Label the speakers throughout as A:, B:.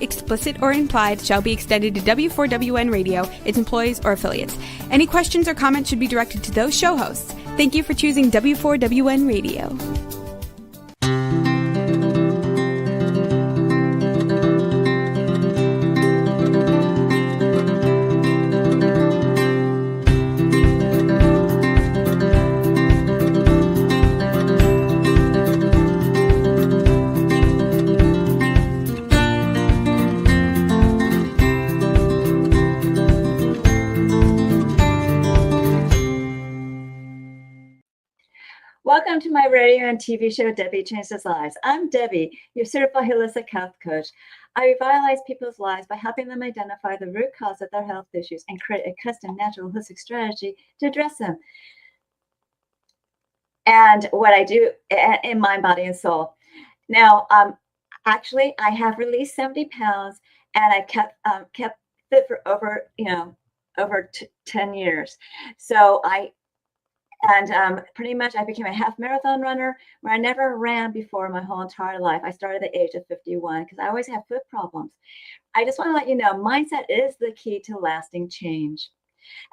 A: explicit or implied, shall be extended to W4WN Radio, its employees, or affiliates. Any questions or comments should be directed to those show hosts. Thank you for choosing W4WN Radio.
B: Welcome to my radio and TV show, Debbie Changes Lives. I'm Debbie, your certified holistic health coach. I revitalize people's lives by helping them identify the root cause of their health issues and create a custom natural holistic strategy to address them. And what I do in mind, body, and soul. Now, actually, I have released 70 pounds, and I kept fit for over 10 years. So pretty much I became a half marathon runner where I never ran before my whole entire life. I started at the age of 51 because I always had foot problems. I just want to let you know, mindset is the key to lasting change.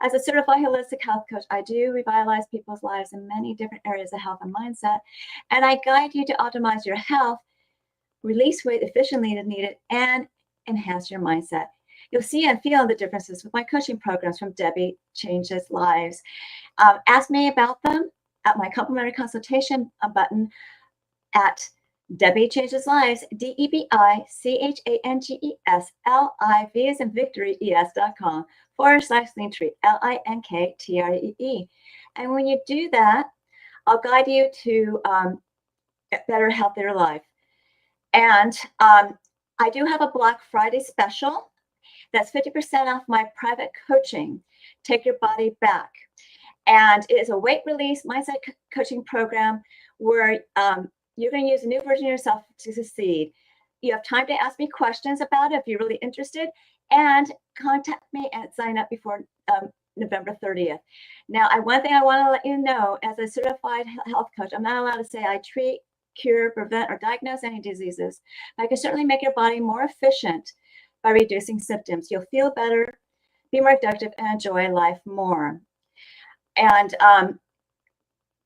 B: As a certified holistic health coach, I do revitalize people's lives in many different areas of health and mindset, and I guide you to optimize your health, release weight efficiently as needed, and enhance your mindset. You'll see and feel the differences with my coaching programs from Debbie Changes Lives. Ask me about them at my complimentary consultation button at Debbie Changes Lives, DebiChangesLives, as in victory, ES.com/Linktree, LINKTREE. And when you do that, I'll guide you to a better, healthier life. And I do have a Black Friday special that's 50% off my private coaching, Take Your Body Back. And it is a weight release mindset coaching program where you're going to use a new version of yourself to succeed. You have time to ask me questions about it if you're really interested, and contact me and sign up before November 30th. Now, one thing I want to let you know, as a certified health coach, I'm not allowed to say I treat, cure, prevent, or diagnose any diseases. I can certainly make your body more efficient by reducing symptoms. You'll feel better, be more productive, and enjoy life more. And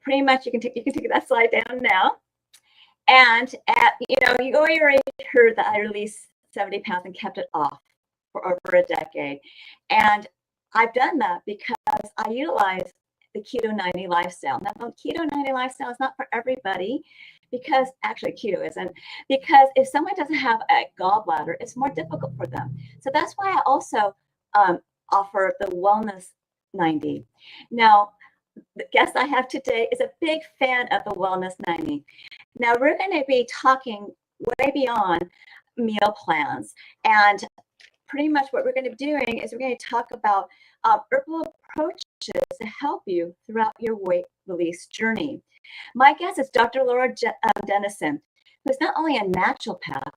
B: pretty much you can take that slide down now. And you already heard that I released 70 pounds and kept it off for over a decade. And I've done that because I utilize the Keto 90 lifestyle. Now, the Keto 90 lifestyle is not for everybody, because actually keto isn't, because if someone doesn't have a gallbladder, it's more difficult for them. So that's why I also offer the Wellness 90. Now, the guest I have today is a big fan of the Wellness 90. Now, we're going to be talking way beyond meal plans. And pretty much what we're going to be doing is we're going to talk about herbal approaches to help you throughout your weight release journey. My guest is Dr. Laura Dennison, who's not only a naturopath,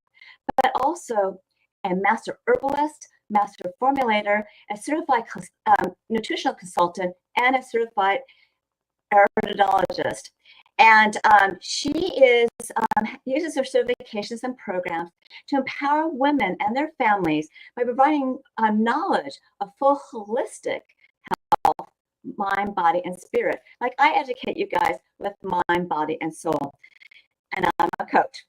B: but also a master herbalist, master formulator, a certified nutritional consultant, and a certified herpetologist. And she uses her certifications and programs to empower women and their families by providing knowledge of full holistic health, mind, body, and spirit. Like I educate you guys with mind, body, and soul. And I'm a coach.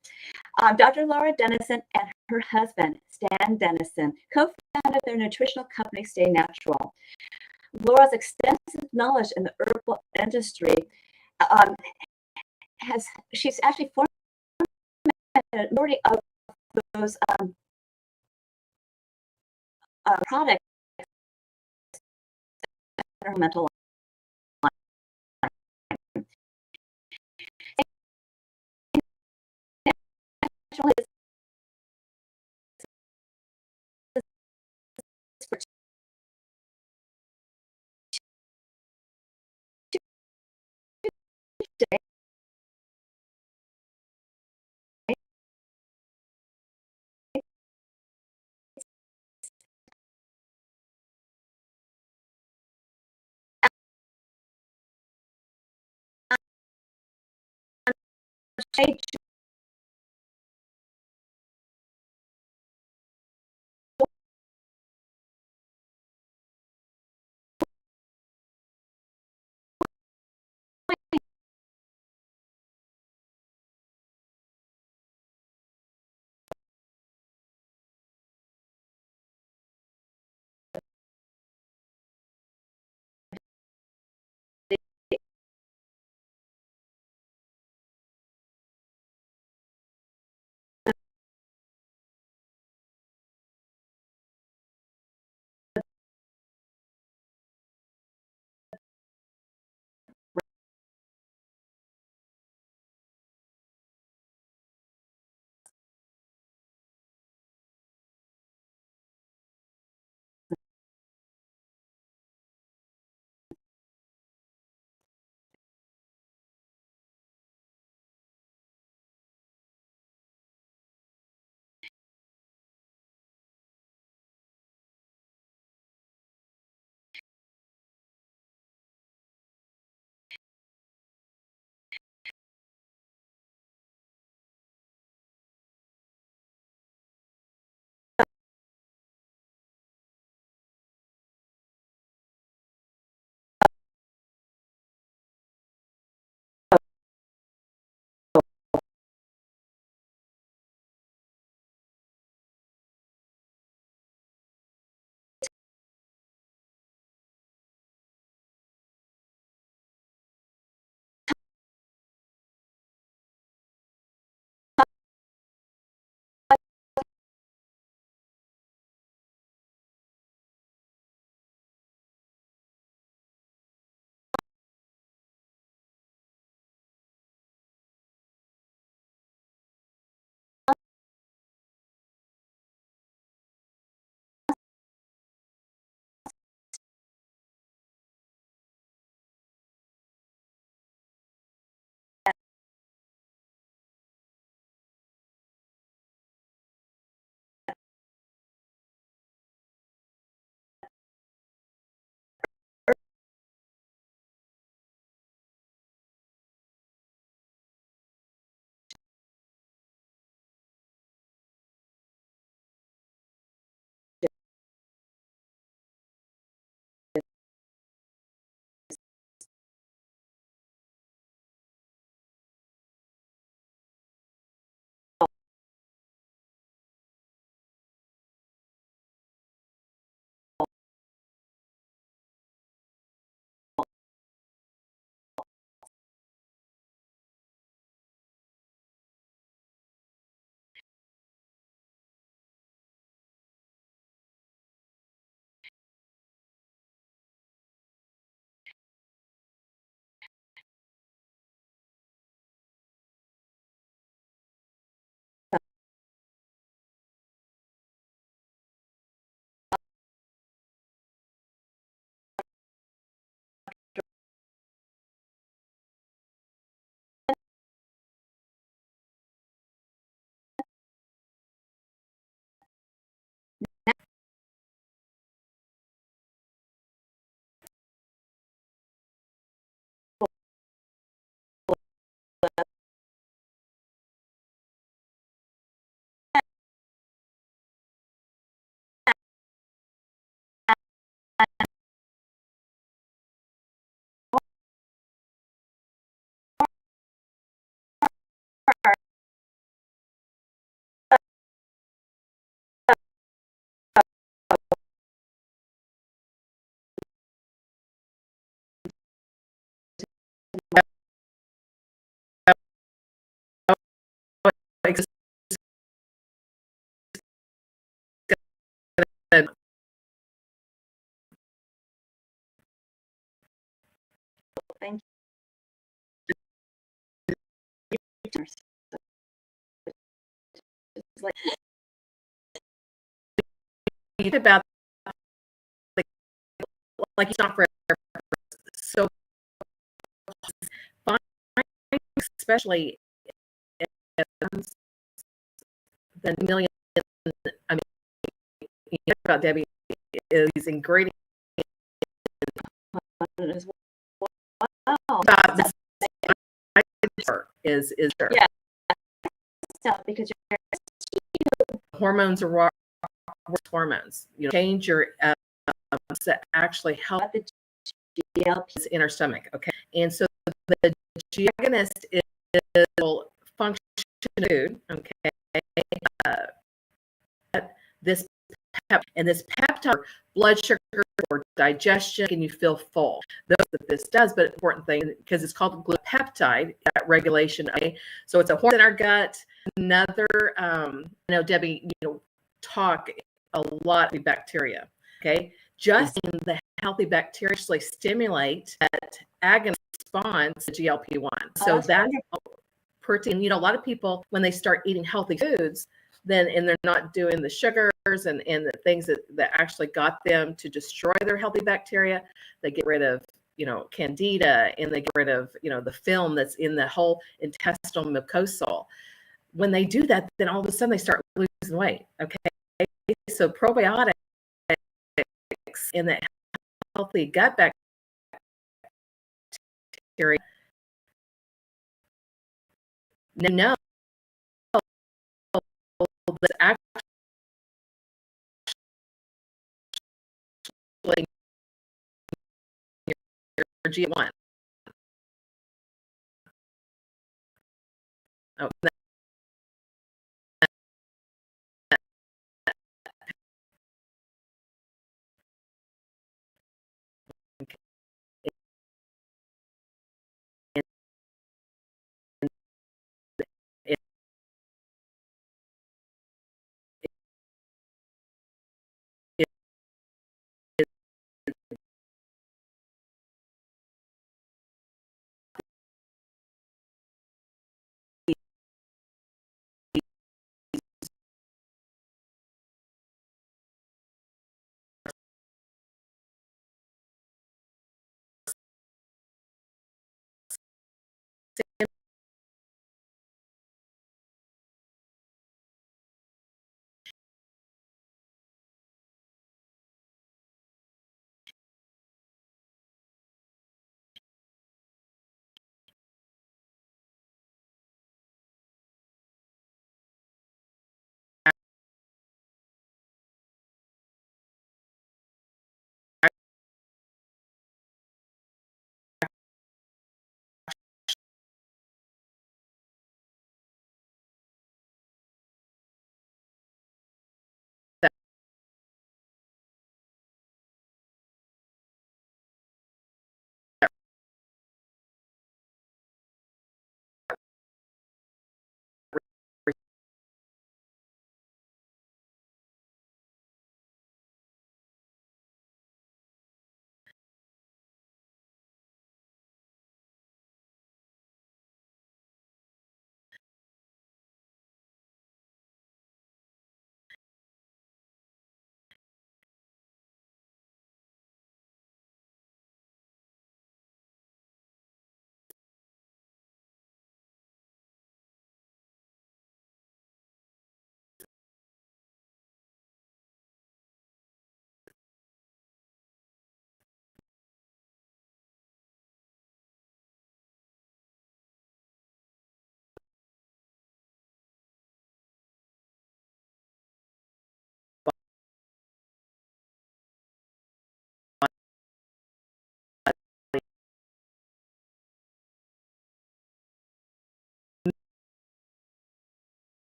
B: Dr. Laura Dennison and her husband, Stan Dennison, co-founded their nutritional company, Stay Natural. Laura's extensive knowledge in the herbal industry she's actually formed a majority of those products in her mental life. It's like,
C: You think about like it's not for so fine, especially the million. I mean, you know about Debbie is these ingredients
B: as
C: about this is there.
B: Yeah. So because
C: Hormones are hormones. You know, change your that actually help
B: the GLP
C: in our stomach. Okay, and so the G agonist is function food. Okay, this and this peptide, blood sugar or digestion, and you feel full. That's what this does, but important thing because it's called glutapeptide regulation. Okay, so it's a hormone in our gut. Another, Debbie, talk a lot of bacteria. Okay, just in the healthy bacteria actually stimulate that agonist response to GLP-1. So that's protein. A lot of people when they start eating healthy foods, and they're not doing the sugars and the things that actually got them to destroy their healthy bacteria, they get rid of candida, and they get rid of the film that's in the whole intestinal mucosal. When they do that, then all of a sudden they start losing weight. Okay, so probiotics in the healthy gut bacteria no that's actually your G1. Oh,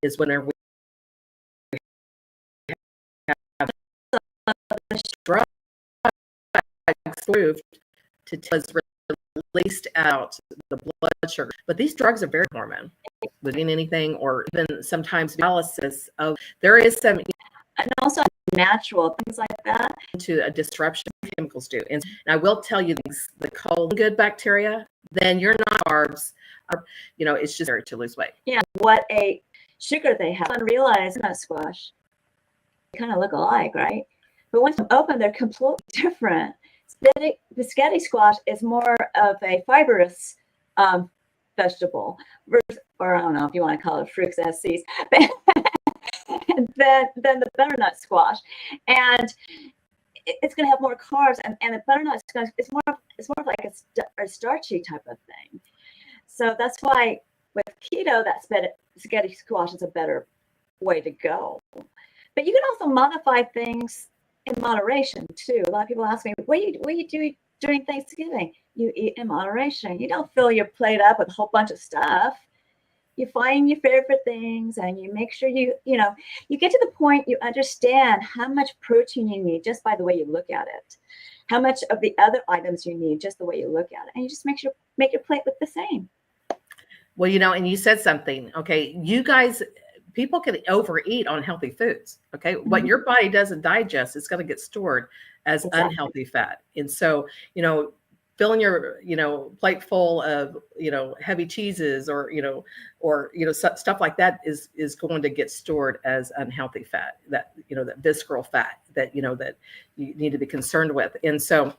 C: is whenever we have drugs approved to released out the blood sugar. But these drugs are very hormone within anything, or even sometimes analysis of there is some
B: and also natural things like that
C: to a disruption chemicals do. And I will tell you things, the cold good bacteria, then you're not carbs, it's just to lose weight.
B: Yeah, what a sugar they have. Unrealized nut squash. They kind of look alike, right? But once you open, they're completely different. Spaghetti squash is more of a fibrous vegetable, or I don't know if you want to call it fruits as seeds, than the butternut squash, and it's going to have more carbs, and the butternut squash is more of like a starchy type of thing. So that's why with keto, that spaghetti squash is a better way to go. But you can also modify things in moderation too. A lot of people ask me, what do you do during Thanksgiving? You eat in moderation. You don't fill your plate up with a whole bunch of stuff. You find your favorite things, and you make sure you get to the point you understand how much protein you need just by the way you look at it, how much of the other items you need just the way you look at it, and you just make your plate look the same.
C: Well, and you said something, okay, you guys, people can overeat on healthy foods. Okay. Mm-hmm. What your body doesn't digest, it's going to get stored as unhealthy fat. And so, filling your, plate full of, heavy cheeses or stuff like that is going to get stored as unhealthy fat, that, that visceral fat that, that you need to be concerned with. And so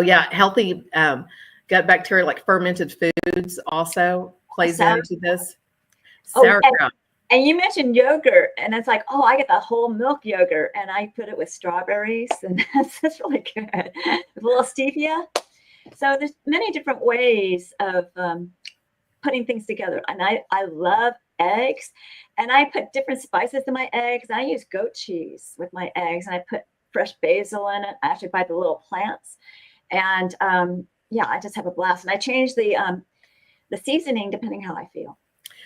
C: yeah, healthy gut bacteria like fermented foods also plays into this. Sauerkraut.
B: And you mentioned yogurt, and it's like, I get the whole milk yogurt, and I put it with strawberries, and that's really good. With a little stevia. So there's many different ways of putting things together. And I love eggs, and I put different spices in my eggs. I use goat cheese with my eggs, and I put fresh basil in it. I actually buy the little plants, and I just have a blast. And I change the seasoning depending how I feel.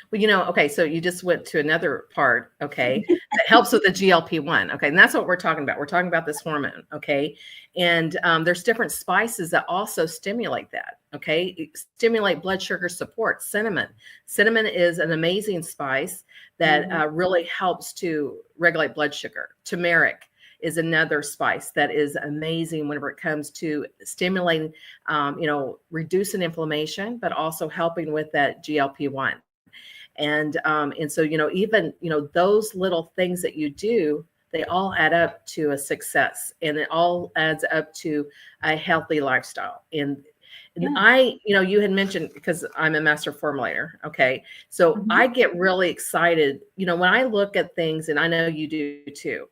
C: Well, okay, so you just went to another part, okay, that helps with the GLP-1, okay, and that's what we're talking about. We're talking about this hormone, okay, and there's different spices that also stimulate that, okay, stimulate blood sugar support. Cinnamon is an amazing spice that really helps to regulate blood sugar. Turmeric is another spice that is amazing whenever it comes to stimulating, reducing inflammation, but also helping with that GLP-1. And so, even, those little things that you do, they all add up to a success, and it all adds up to a healthy lifestyle. And I, you had mentioned, because I'm a master formulator. Okay. So I get really excited, when I look at things, and I know you do too.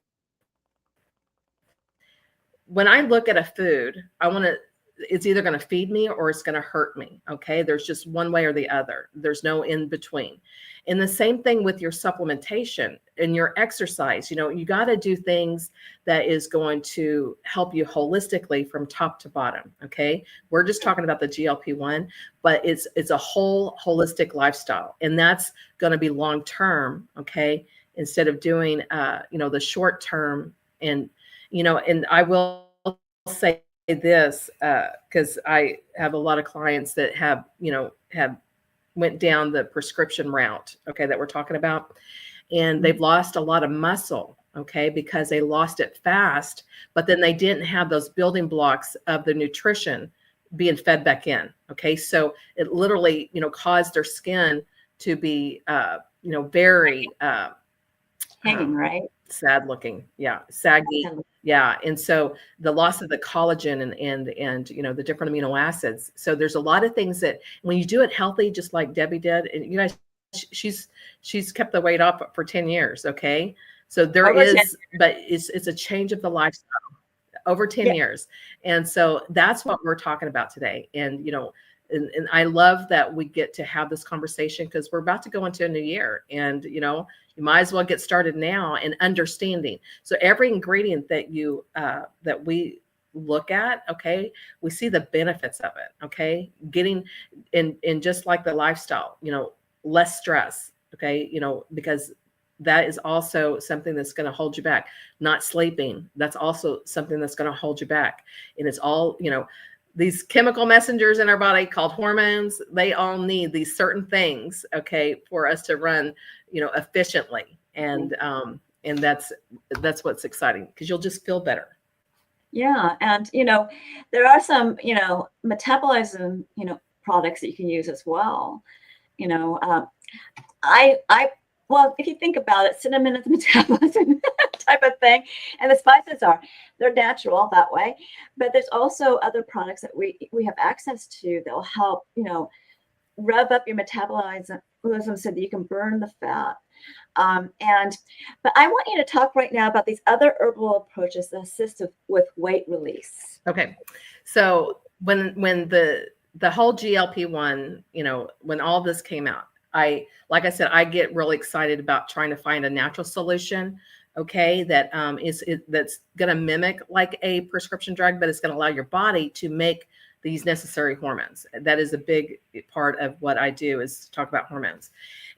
C: When I look at a food, it's either going to feed me or it's going to hurt me. Okay. There's just one way or the other. There's no in between. And the same thing with your supplementation and your exercise. You got to do things that is going to help you holistically from top to bottom. Okay. We're just talking about the GLP-1, but it's a whole holistic lifestyle, and that's going to be long-term. Okay. Instead of doing, the short term. And I will say this, because I have a lot of clients that have went down the prescription route, okay, that we're talking about, and they've lost a lot of muscle, okay, because they lost it fast, but then they didn't have those building blocks of the nutrition being fed back in, okay, so it literally, caused their skin to be, very
B: hanging, right?
C: Sad looking, saggy. Yeah. And so the loss of the collagen and the different amino acids. So there's a lot of things that when you do it healthy, just like Debbie did, and you guys, she's kept the weight off for 10 years. Okay. So there is, but it's a change of the lifestyle over 10 years. And so that's what we're talking about today. And, and I love that we get to have this conversation, because we're about to go into a new year, and, you might as well get started now in understanding. So every ingredient that that we look at, okay, we see the benefits of it, okay, getting in just like the lifestyle, less stress, Okay. Because that is also something that's going to hold you back. Not sleeping. That's also something that's going to hold you back. And it's all, these chemical messengers in our body called hormones, they all need these certain things, okay, for us to run, efficiently. And that's what's exciting, because you'll just feel better.
B: Yeah. And, there are some, metabolism, products that you can use as well. Well, if you think about it, cinnamon is a metabolism type of thing, and the spices they're natural that way. But there's also other products that we have access to that will help, rev up your metabolism so that you can burn the fat. But I want you to talk right now about these other herbal approaches that assist with weight release.
C: Okay, so when the whole GLP-1, when all this came out, like I said, I get really excited about trying to find a natural solution, okay, that that's going to mimic like a prescription drug, but it's going to allow your body to make these necessary hormones. That is a big part of what I do, is talk about hormones.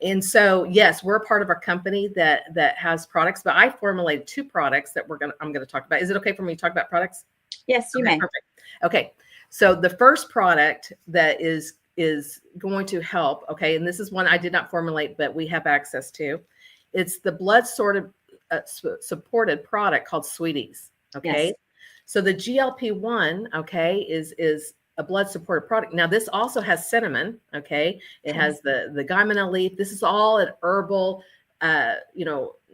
C: And so, yes, we're a part of our company that has products, but I formulated 2 products that I'm going to talk about. Is it okay for me to talk about products?
B: Yes, you may.
C: Perfect. Okay. So the first product that is going to help, okay, and this is one I did not formulate, but we have access to. It's the blood supported product called Sweeties. Okay.
B: Yes.
C: So the GLP-1, okay, is a blood supported product. Now this also has cinnamon. Okay. It has the guaiana leaf. This is all an herbal,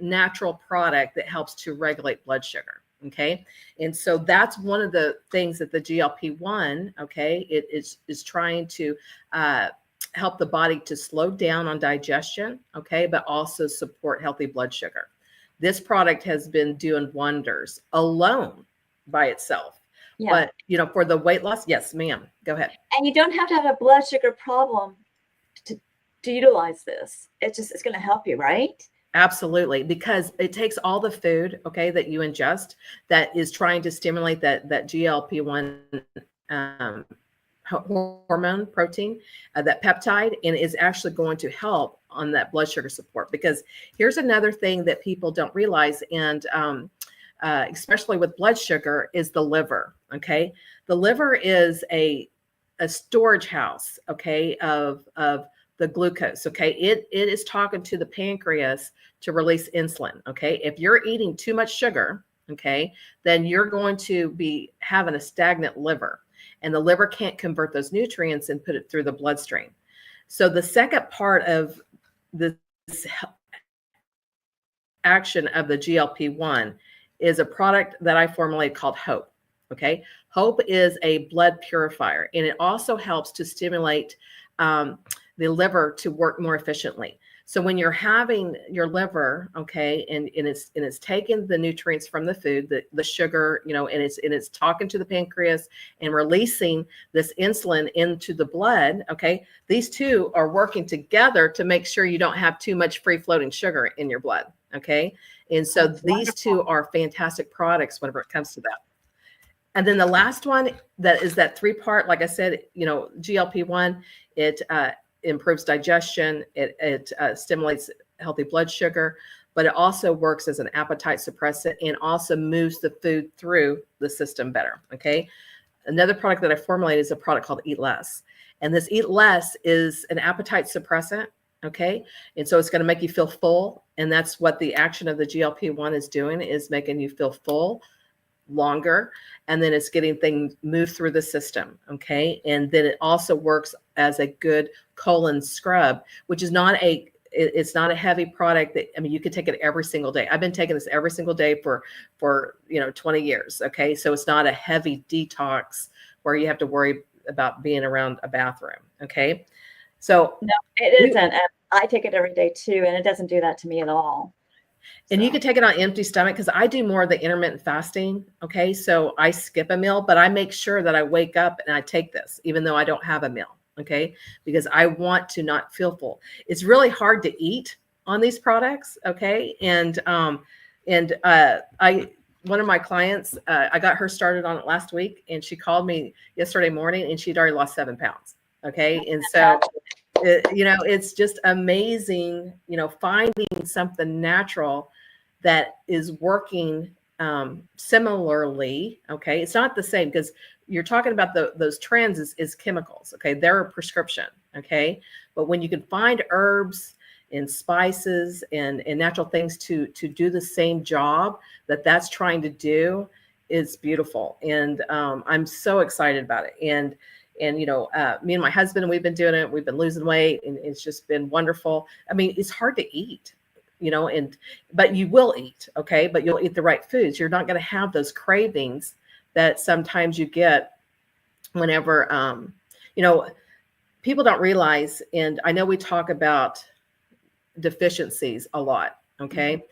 C: natural product that helps to regulate blood sugar. Okay. And so that's one of the things that the GLP-1, okay, it is trying to help the body to slow down on digestion, okay, but also support healthy blood sugar. This product has been doing wonders alone by itself. Yeah. But, for the weight loss, yes, ma'am, go ahead.
B: And you don't have to have a blood sugar problem to utilize this. It's going to help you, right?
C: Absolutely, because it takes all the food, okay, that you ingest that is trying to stimulate that GLP-1 hormone protein, that peptide, and is actually going to help on that blood sugar support. Because here's another thing that people don't realize, and especially with blood sugar, is the liver. Okay, the liver is a storage house, okay, of the glucose. Okay, it is talking to the pancreas to release insulin. Okay, if you're eating too much sugar, okay, then you're going to be having a stagnant liver, and the liver can't convert those nutrients and put it through the bloodstream. So the second part of this action of the GLP-1 is a product that I formulated called Hope. Okay, Hope is a blood purifier, and it also helps to stimulate the liver to work more efficiently. So when you're having your liver, okay, and it's taking the nutrients from the food, the sugar, and it's talking to the pancreas and releasing this insulin into the blood, okay, these two are working together to make sure you don't have too much free floating sugar in your blood, okay? And so these two are fantastic products whenever it comes to that. And then the last one that is that 3-part, like I said, GLP-1, it improves digestion, it stimulates healthy blood sugar, but it also works as an appetite suppressant and also moves the food through the system better. Okay. Another product that I formulated is a product called Eat Less. And this Eat Less is an appetite suppressant. Okay. And so it's going to make you feel full. And that's what the action of the GLP-1 is doing, is making you feel full longer, and then it's getting things moved through the system. Okay. And then it also works as a good colon scrub, which is it's not a heavy product that, you could take it every single day. I've been taking this every single day for 20 years. Okay. So it's not a heavy detox where you have to worry about being around a bathroom. Okay. So
B: no, it isn't. And I take it every day too, and it doesn't do that to me at all.
C: And you can take it on empty stomach, because I do more of the intermittent fasting. Okay. So I skip a meal, but I make sure that I wake up and I take this, even though I don't have a meal. Okay. Because I want to not feel full. It's really hard to eat on these products. Okay. And one of my clients, I got her started on it last week, and she called me yesterday morning, and she'd already lost 7 pounds. Okay. And so It's just amazing, finding something natural that is working similarly. Okay. It's not the same because you're talking about those trends is chemicals. Okay. They're a prescription. Okay. But when you can find herbs and spices and natural things to do the same job that's trying to do, is beautiful. And I'm so excited about it. And me and my husband, we've been doing it. We've been losing weight, and it's just been wonderful. I mean, it's hard to eat, but you will eat, okay? But you'll eat the right foods. You're not going to have those cravings that sometimes you get whenever, people don't realize, and I know we talk about deficiencies a lot, okay? Mm-hmm.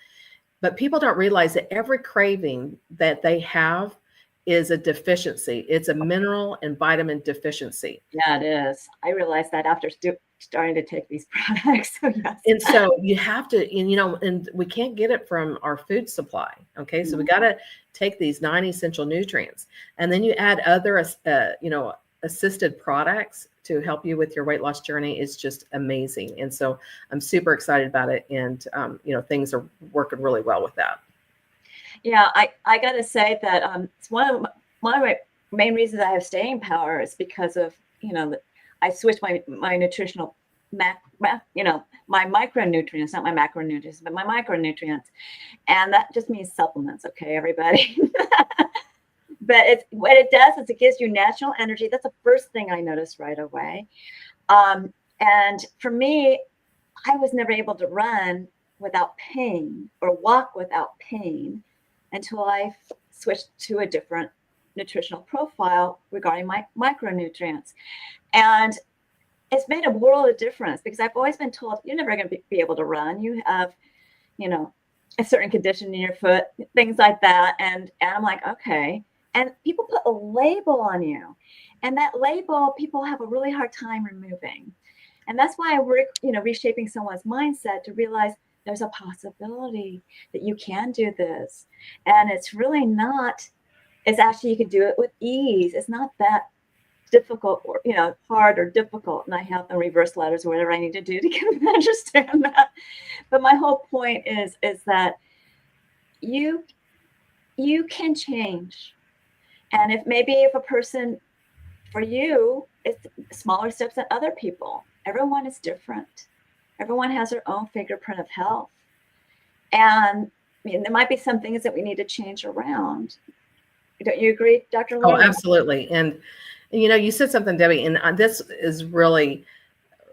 C: But people don't realize that every craving that they have is a deficiency. It's a mineral and vitamin deficiency.
B: Yeah, it is. I realized that after starting to take these products. So yes.
C: And so you have to, and we can't get it from our food supply. Okay. So we got to take these 9 essential nutrients, and then you add other, assisted products to help you with your weight loss journey. Is just amazing. And so I'm super excited about it. And, things are working really well with that.
B: Yeah, I got to say that it's one of my main reasons I have staying power is because of, I switched my nutritional, my micronutrients, not my macronutrients, but my micronutrients. And that just means supplements. Okay, everybody. But what it does is it gives you natural energy. That's the first thing I noticed right away. And for me, I was never able to run without pain or walk without pain until I switched to a different nutritional profile regarding my micronutrients. And it's made a world of difference because I've always been told you're never going to be able to run. You have, a certain condition in your foot, things like that. And I'm like, okay. And people put a label on you. And that label, people have a really hard time removing. And that's why I work, reshaping someone's mindset to realize there's a possibility that you can do this. And it's really not, it's actually, you can do it with ease. It's not that difficult or, hard or difficult. And I have the reverse letters or whatever I need to do to get them to understand that. But my whole point is that you can change. And if a person, for you, it's smaller steps than other people. Everyone is different. Everyone has their own fingerprint of health. And there might be some things that we need to change around. Don't you agree, Dr. Laura?
C: Oh, absolutely. And, you said something, Debbie, and this is really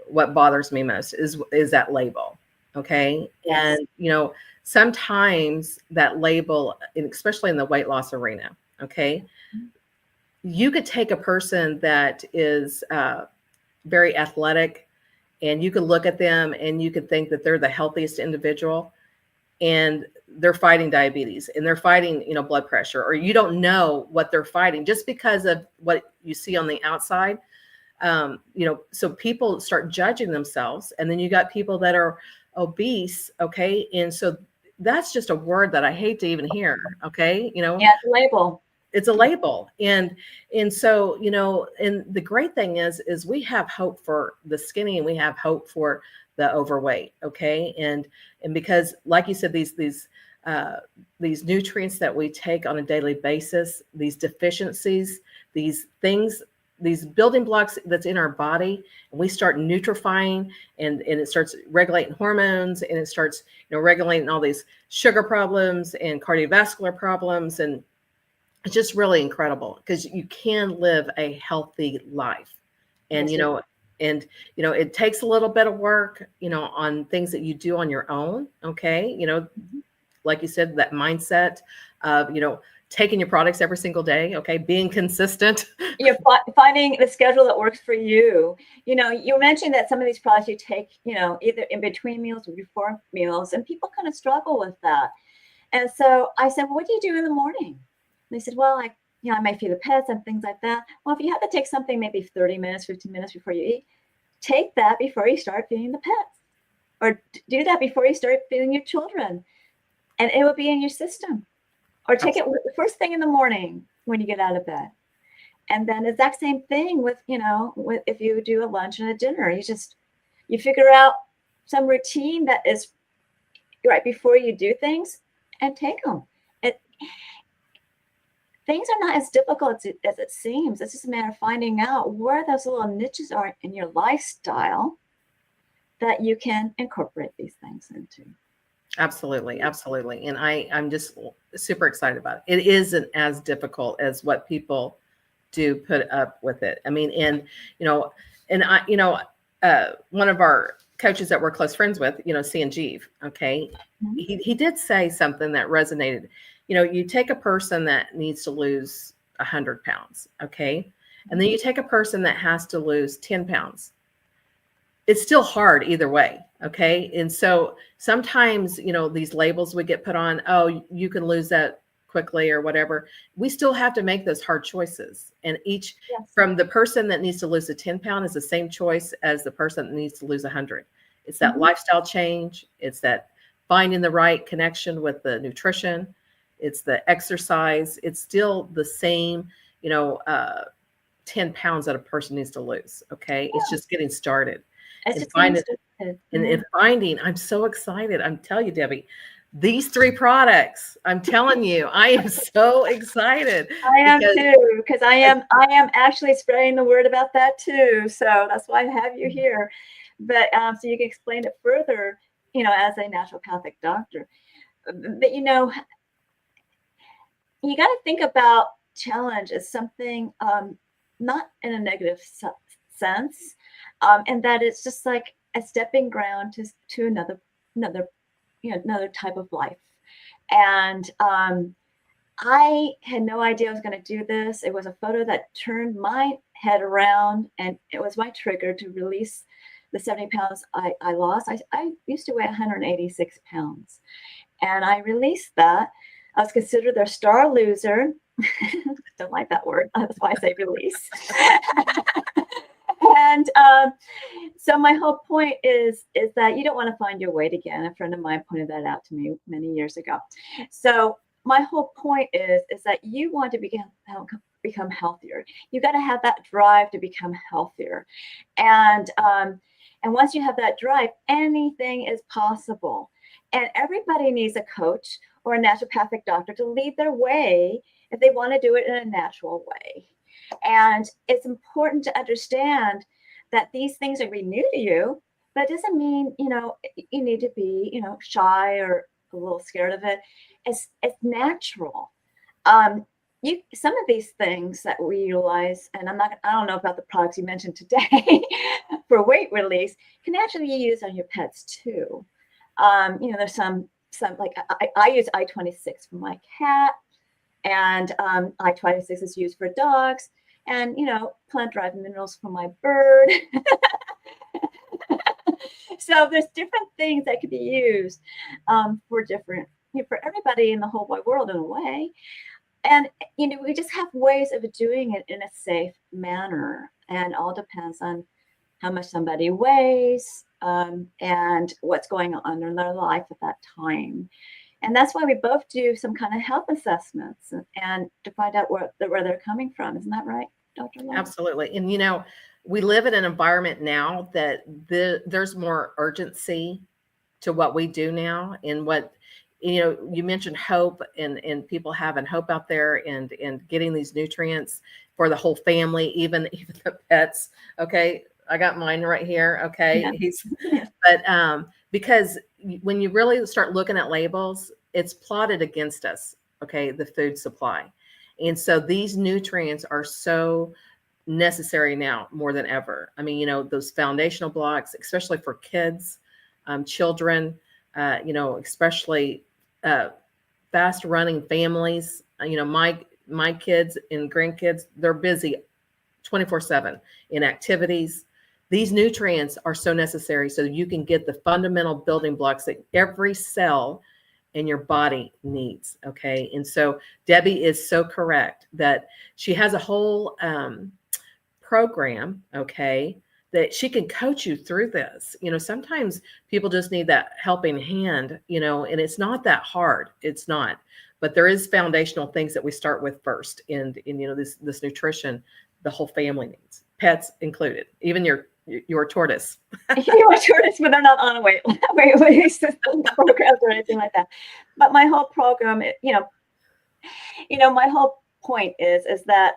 C: what bothers me most is that label. Okay.
B: Yes.
C: And, sometimes that label, and especially in the weight loss arena, okay, you could take a person that is very athletic, and you can look at them and you could think that they're the healthiest individual, and they're fighting diabetes and they're fighting, blood pressure, or you don't know what they're fighting just because of what you see on the outside. So people start judging themselves, and then you got people that are obese. Okay. And so that's just a word that I hate to even hear. Okay.
B: Yeah, it's a label.
C: It's a label. And so, and the great thing is we have hope for the skinny, and we have hope for the overweight. Okay. And because, like you said, these nutrients that we take on a daily basis, these deficiencies, these things, these building blocks that's in our body, and we start nutrifying, and it starts regulating hormones, and it starts, regulating all these sugar problems and cardiovascular problems. And it's just really incredible because you can live a healthy life. And,
B: Yes,
C: it takes a little bit of work, on things that you do on your own. Okay. Like you said, that mindset of, taking your products every single day. Okay. Being consistent.
B: You're finding the schedule that works for you. You mentioned that some of these products you take, either in between meals or before meals, and people kind of struggle with that. And so I said, well, what do you do in the morning? And they said, well, I may feed the pets and things like that. Well, if you have to take something maybe 30 minutes, 15 minutes before you eat, take that before you start feeding the pets, or do that before you start feeding your children, and it will be in your system. Or take it first thing in the morning when you get out of bed. And then the exact same thing with if you do a lunch and a dinner, you just You figure out some routine that is right before you do things and take them. Things are not as difficult as it seems. It's just a matter of finding out where those little niches are in your lifestyle that you can incorporate these things into.
C: Absolutely. Absolutely. And I'm just super excited about it. It isn't as difficult as what people do put up with it. I mean, and, one of our coaches that we're close friends with, Sanjeev, okay, he did say something that resonated. You take a person that needs to lose 100 pounds, okay, and then you take a person that has to lose 10 pounds. It's still hard either way, okay? And so sometimes, these labels we get put on, oh, you can lose that quickly or whatever. We still have to make those hard choices. And from the person that needs to lose a 10 pound is the same choice as the person that needs to lose 100. It's that lifestyle change. It's that finding the right connection with the nutrition. It's the exercise. It's still the same, 10 pounds that a person needs to lose. Okay. Yeah. It's just getting started. Finding, I'm so excited. I'm telling you, Debbie, these 3 products, I'm telling you, I am so excited.
B: I am too, because I am actually spreading the word about that too. So that's why I have you here. But so you can explain it further, as a naturopathic doctor. But you got to think about challenge as something not in a negative sense, and that it's just like a stepping ground to another type of life. And I had no idea I was going to do this. It was a photo that turned my head around, and it was my trigger to release the 70 pounds I lost. I used to weigh 186 pounds, and I released that. I was considered their star loser. Don't like that word. That's why I say release. And so my whole point is that you don't want to find your weight again. A friend of mine pointed that out to me many years ago. So my whole point is that you want to become healthier. You got to have that drive to become healthier. And once you have that drive, anything is possible. And everybody needs a coach or a naturopathic doctor to lead their way if they want to do it in a natural way. And it's important to understand that these things are new to you, but it doesn't mean, you need to be, shy or a little scared of it. It's natural. Some of these things that we utilize, and I don't know about the products you mentioned today for weight release, can actually be used on your pets too. There's some like I use I-26 for my cat, and I-26 is used for dogs, and plant-derived minerals for my bird. So there's different things that could be used for everybody in the whole wide world in a way. And we just have ways of doing it in a safe manner, and all depends on how much somebody weighs and what's going on in their life at that time. And that's why we both do some kind of health assessments and to find out where they're coming from. Isn't that right, Dr. Love?
C: Absolutely. And, we live in an environment now that there's more urgency to what we do now, and what, you mentioned hope and people having hope out there and getting these nutrients for the whole family, even the pets. Okay. I got mine right here. Okay. Yeah. But because when you really start looking at labels, it's plotted against us. Okay. The food supply. And so these nutrients are so necessary now more than ever. I mean, those foundational blocks, especially for kids, children, especially fast running families. My kids and grandkids, they're busy 24/7 in activities. These nutrients are so necessary so you can get the fundamental building blocks that every cell in your body needs. Okay. And so Debbie is so correct that she has a whole program, okay, that she can coach you through this. Sometimes people just need that helping hand, and it's not that hard. It's not, but there is foundational things that we start with first. And this nutrition, the whole family needs, pets included, even your Your tortoise.
B: You're a tortoise, but they're not on a weight programs or anything like that. But my whole program, my whole point is that,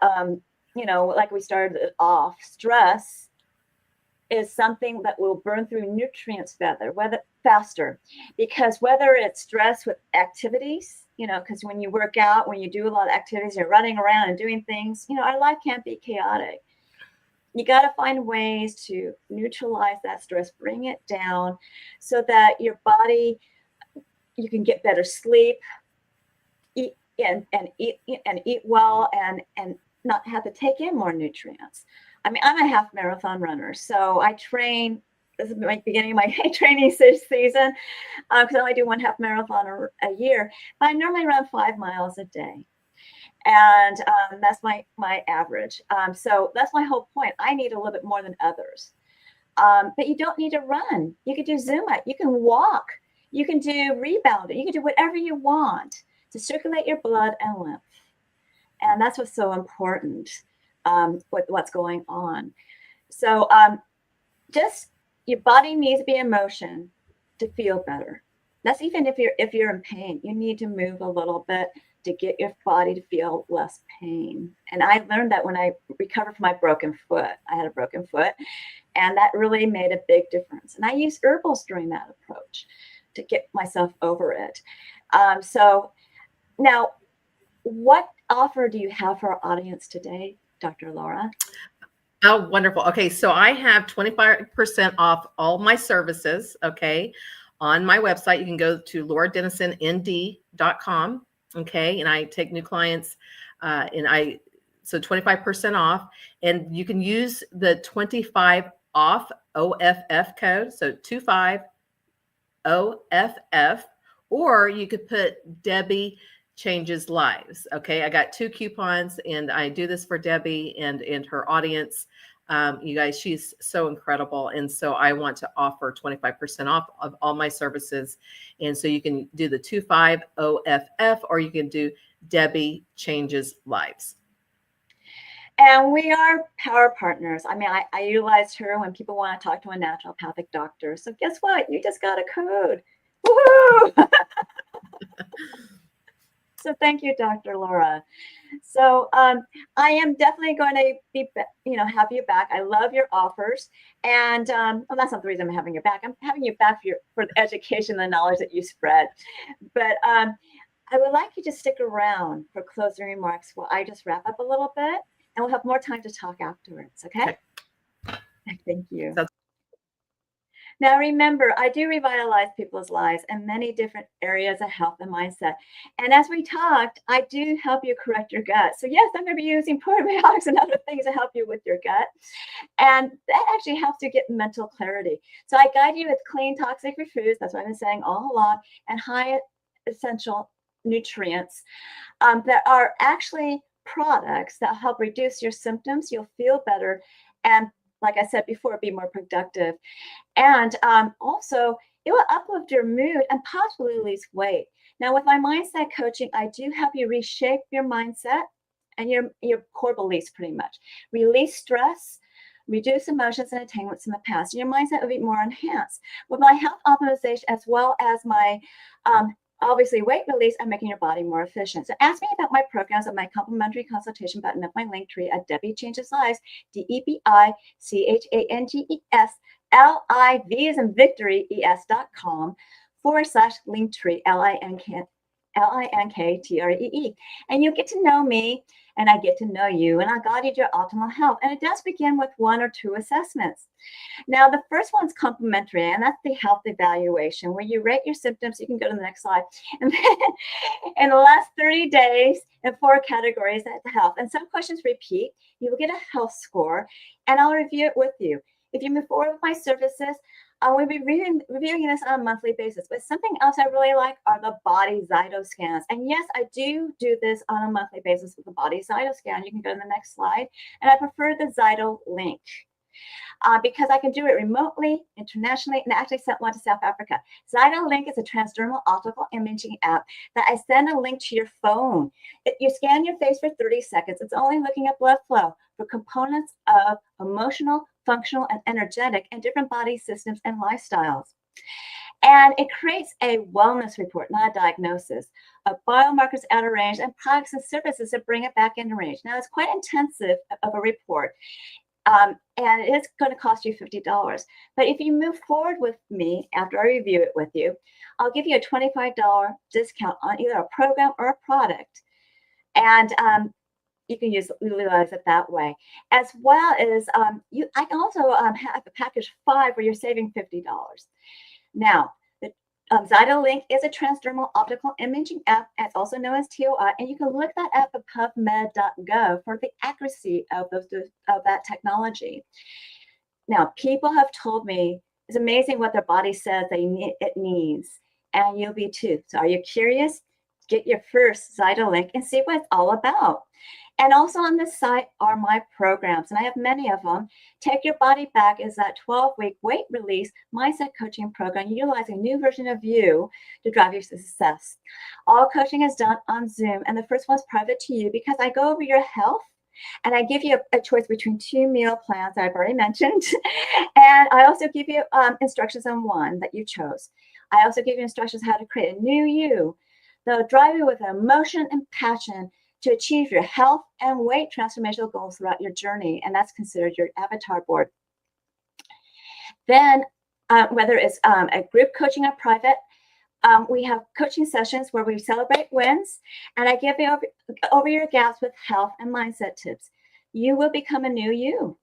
B: like we started it off, stress is something that will burn through nutrients faster, because whether it's stress with activities, because when you work out, when you do a lot of activities, you're running around and doing things, our life can't be chaotic. You got to find ways to neutralize that stress, bring it down so that your body, you can get better sleep, eat well, and not have to take in more nutrients. I mean, I'm a half marathon runner, so I train. This is my beginning of my training season, because I only do one half marathon a year. But I normally run 5 miles a day, and that's my average. So that's my whole point. I need a little bit more than others, but you don't need to run. You can do Zumba. You can walk. You can do rebounding. You can do whatever you want to circulate your blood and lymph, and that's what's so important with what's going on. So just your body needs to be in motion to feel better. That's even if you're in pain, you need to move a little bit to get your body to feel less pain. And I learned that when I recovered from my broken foot. I had a broken foot, and that really made a big difference. And I used herbals during that approach to get myself over it. So now, what offer do you have for our audience today, Dr. Laura?
C: Oh, wonderful. Okay, so I have 25% off all my services, okay, on my website. You can go to lauradennison.com, okay, and I take new clients, so 25% off, and you can use the 25 off OFF code, so 25 OFF, or you could put Debi Changes Lives. Okay, I got 2 coupons, and I do this for Debi and her audience. You guys, she's so incredible, and so I want to offer 25% off of all my services. And so you can do the 25 OFF, or you can do Debi Changes Lives.
B: And we are power partners. I mean, I utilized her when people want to talk to a naturopathic doctor. So guess what? You just got a code. Woohoo! So thank you, Dr. Laura. So I am definitely going to be, have you back. I love your offers. And well, that's not the reason I'm having you back. I'm having you back for the education and the knowledge that you spread. But I would like you to stick around for closing remarks while I just wrap up a little bit. And we'll have more time to talk afterwards, okay? Thank you. Now, remember, I do revitalize people's lives in many different areas of health and mindset. And as we talked, I do help you correct your gut. So yes, I'm going to be using probiotics and other things to help you with your gut. And that actually helps you get mental clarity. So I guide you with clean, toxic-free foods. That's what I've been saying all along, and high essential nutrients that are actually products that help reduce your symptoms. You'll feel better, and like I said before, be more productive. And also, it will uplift your mood and possibly lose weight. Now, with my mindset coaching, I do help you reshape your mindset and your core beliefs, pretty much. Release stress, reduce emotions and entanglements in the past. And your mindset will be more enhanced. With my health optimization, as well as my obviously weight release, and making your body more efficient. So ask me about my programs at my complimentary consultation button at my link tree at Debi Changes Lives, DebiChangesLives, as in victory, es.com/linktree, LINKTREE. And you'll get to know me, and I get to know you, and I'll guide you to your optimal health. And it does begin with 1 or 2 assessments. Now, the first one's complimentary, and that's the health evaluation, where you rate your symptoms. You can go to the next slide. And then in the last 30 days, in 4 categories, that's health. And some questions repeat. You will get a health score, and I'll review it with you. If you move forward with my services, we'll be reviewing this on a monthly basis. But something else I really like are the body Zyto scans. And yes, I do this on a monthly basis with the body Zyto scan. You can go to the next slide. And I prefer the Zyto link because I can do it remotely, internationally, and I actually sent one to South Africa. Zyto Link is a transdermal optical imaging app that I send a link to your phone. You scan your face for 30 seconds. It's only looking at blood flow for components of emotional, functional, and energetic in different body systems and lifestyles. And it creates a wellness report, not a diagnosis, of biomarkers out of range and products and services that bring it back into range. Now, it's quite intensive of a report, and it is going to cost you $50. But if you move forward with me after I review it with you, I'll give you a $25 discount on either a program or a product. And you can utilize it that way, as well as I can also have a package 5 where you're saving $50. Now, the ZytoLink is a transdermal optical imaging app. It's also known as TOI, and you can look that up at pubmed.gov for the accuracy of that technology. Now, people have told me it's amazing what their body says it needs, and you'll be too. So, are you curious? Get your first ZytoLink and see what it's all about. And also on this site are my programs, and I have many of them. Take Your Body Back is that 12-week weight release mindset coaching program utilizing a new version of you to drive your success. All coaching is done on Zoom, and the first one's private to you because I go over your health, and I give you a choice between 2 meal plans I've already mentioned. And I also give you instructions on one that you chose. I also give you instructions how to create a new you. They'll drive you with emotion and passion to achieve your health and weight transformational goals throughout your journey, and that's considered your avatar board. Then, whether it's a group coaching or private, we have coaching sessions where we celebrate wins, and I give you over your gaps with health and mindset tips. You will become a new you.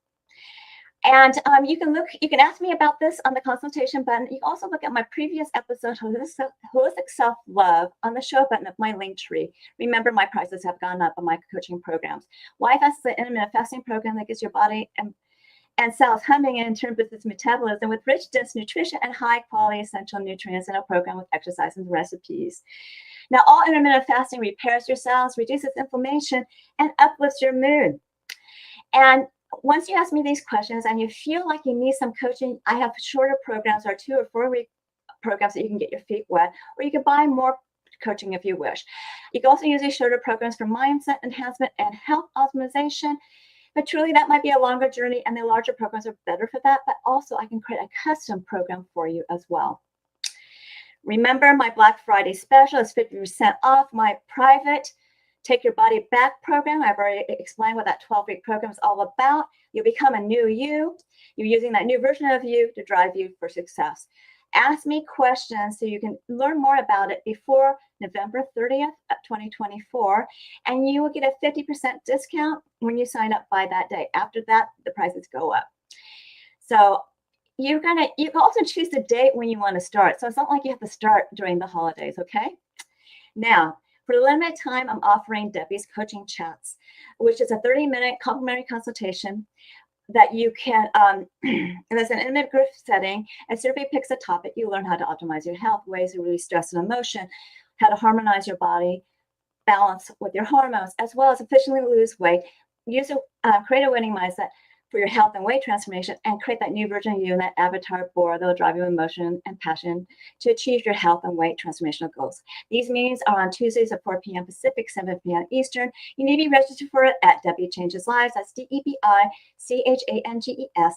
B: And you can ask me about this on the consultation button. You can also look at my previous episode, Holistic Self-Love, on the show button of my link tree. Remember, my prices have gone up on my coaching programs. YFAST is an intermittent fasting program that gets your body and cells humming in terms of its metabolism with rich, dense nutrition and high-quality essential nutrients in a program with exercise and recipes. Now, all intermittent fasting repairs your cells, reduces inflammation, and uplifts your mood. And once you ask me these questions and you feel like you need some coaching, I have shorter programs or 2 or 4 week programs that you can get your feet wet, or you can buy more coaching if you wish. You can also use these shorter programs for mindset enhancement and health optimization. But truly, that might be a longer journey, and the larger programs are better for that. But also, I can create a custom program for you as well. Remember, my Black Friday special is 50% off my private Take Your Body Back program. I've already explained what that 12-week program is all about. You'll become a new you. You're using that new version of you to drive you for success. Ask me questions so you can learn more about it before November 30th of 2024, and you will get a 50% discount when you sign up by that day. After that, the prices go up. So you can also choose the date when you want to start. So it's not like you have to start during the holidays, okay? Now, for a limited time, I'm offering Debi's Coaching Chats, which is a 30-minute complimentary consultation that you can, and it's an intimate group setting. A survey picks a topic. You learn how to optimize your health, ways to release stress and emotion, how to harmonize your body, balance with your hormones, as well as efficiently lose weight, create a winning mindset for your health and weight transformation, and create that new version of you in that avatar board that will drive you emotion and passion to achieve your health and weight transformational goals. These meetings are on Tuesdays at 4 p.m. Pacific, 7 p.m. Eastern. You need to be registered for it at Debi Changes Lives. That's DebiChangesLive as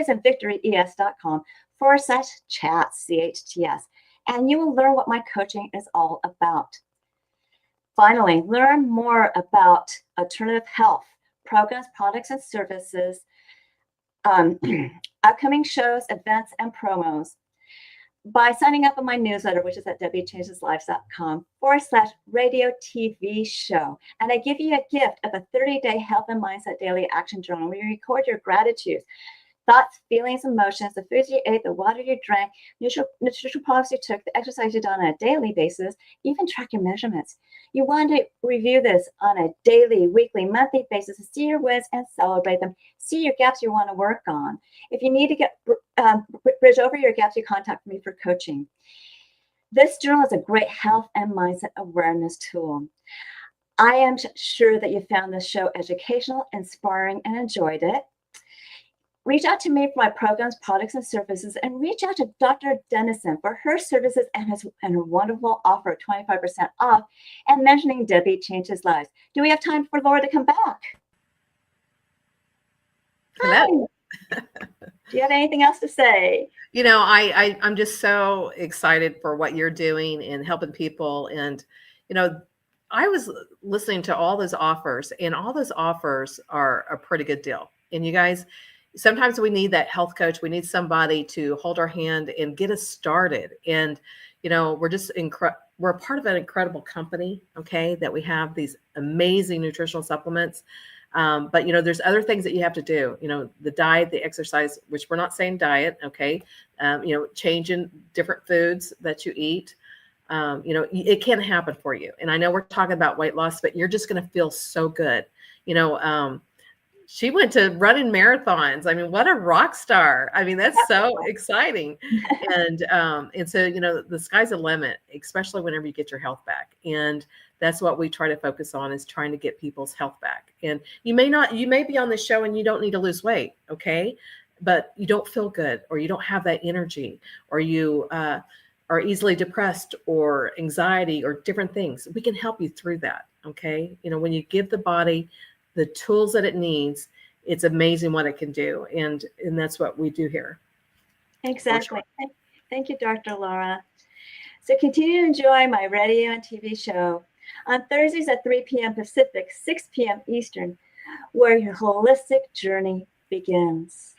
B: in Victory, ES.com/chats, CHTS. And you will learn what my coaching is all about. Finally, learn more about alternative health programs, products, and services, upcoming shows, events, and promos by signing up on my newsletter, which is at DebiChangesLives.com/radio TV show. And I give you a gift of a 30-day health and mindset daily action journal where you record your gratitude, thoughts, feelings, emotions, the foods you ate, the water you drank, nutritional products you took, the exercise you done on a daily basis, even track your measurements. You want to review this on a daily, weekly, monthly basis to see your wins and celebrate them. See your gaps you want to work on. If you need to get bridge over your gaps, you contact me for coaching. This journal is a great health and mindset awareness tool. I am sure that you found this show educational, inspiring, and enjoyed it. Reach out to me for my programs, products, and services, and reach out to Dr. Dennison for her services and her wonderful offer of 25% off and mentioning Debi Changes Lives. Do we have time for Laura to come back?
C: Hello.
B: Do you have anything else to say?
C: You know, I'm just so excited for what you're doing and helping people. And, you know, I was listening to all those offers, and all those offers are a pretty good deal. And you guys, sometimes we need that health coach. We need somebody to hold our hand and get us started. And, you know, we're a part of an incredible company, okay, that we have these amazing nutritional supplements. But, you know, there's other things that you have to do, you know, the diet, the exercise, which we're not saying diet. Okay. You know, changing different foods that you eat. You know, it can happen for you. And I know we're talking about weight loss, but you're just going to feel so good. You know, she went to running marathons. I mean, what a rock star. I mean, that's so exciting. And so, you know, the sky's the limit, especially whenever you get your health back. And that's what we try to focus on, is trying to get people's health back. And you may be on the show and you don't need to lose weight. Okay. But you don't feel good, or you don't have that energy, or you, are easily depressed, or anxiety, or different things. We can help you through that. Okay. You know, when you give the body the tools that it needs, it's amazing what it can do. And that's what we do here.
B: Exactly. Sure. Thank you, Dr. Laura. So continue to enjoy my radio and TV show on Thursdays at 3 p.m. Pacific, 6 p.m. Eastern, where your holistic journey begins.